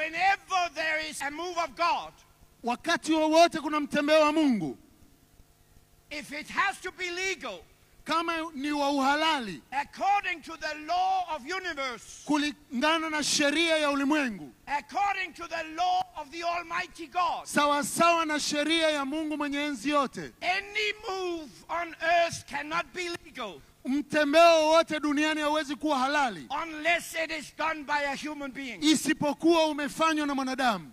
whenever there is a move of God, wakati wowote kuna mtembeo wa Mungu, if it has to be legal, kama ni wa uhalali, according to the law of universe, kulingana na sheria ya ulimwengu, according to the law of the Almighty God, sawa sawa na sheria ya Mungu mwenye enzi yote, any move on earth cannot be legal mtembeo wote duniani hauwezi kuwa halali unless it is done by a human being. isipokuwa umefanywa na mwanadamu.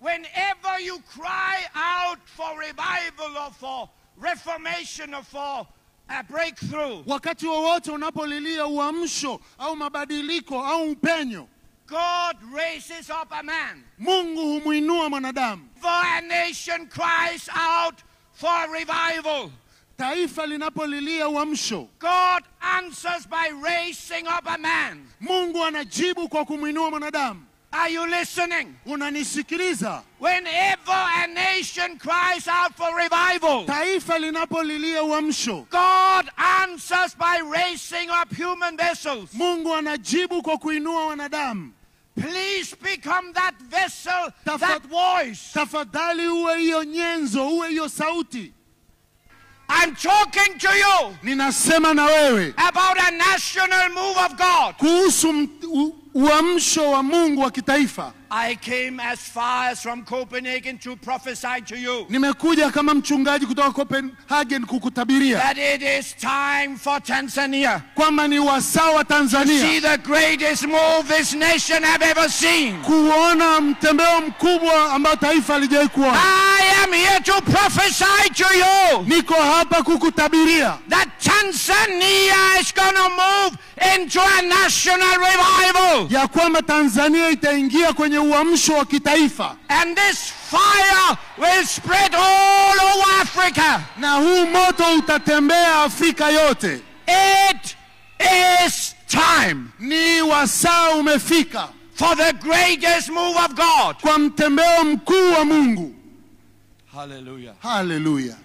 Whenever you cry out for revival or for reformation or for a breakthrough, wakati wowote unapolilia uamsho au mabadiliko au upenyo, God raises up a man. Mungu humuinua mwanadamu. For a nation cries out for revival, Taifa linapolilia uamsho, God answers by raising up a man. Mungu anajibu kwa kumuinua mwanadamu. Are you listening? Unanisikiliza? Whenever a nation cries out for revival, Taifa linapolilia uamsho, God answers by raising up human vessels. Mungu anajibu kwa kuinua wanadamu. Please become that vessel, that voice. Tafadhali uwe hiyo nyenzo, uwe hiyo sauti. I'm talking to you Ninasema na wewe about a national move of God. kuhusu uamsho wa Mungu wa kitaifa. I came as far as from Copenhagen to prophesy to you Nimekuja kama mchungaji kutoka Copenhagen kukutabiria that it is time for Tanzania kwamba ni wasaa wa to see Tanzania the greatest move this nation have ever seen. kuona mtembeo mkubwa ambao taifa halijawahi kuona. I am here to prophesy to you Niko hapa kukutabiria that Tanzania is going to move into a national revival. ya kwamba Tanzania itaingia kwenye uamsho wa kitaifa, And this fire will spread all over Africa. na huu moto utatembea Afrika yote. It is time Ni wasaa umefika for the greatest move of God. kwa mtembeo mkuu wa Mungu. Hallelujah. Hallelujah.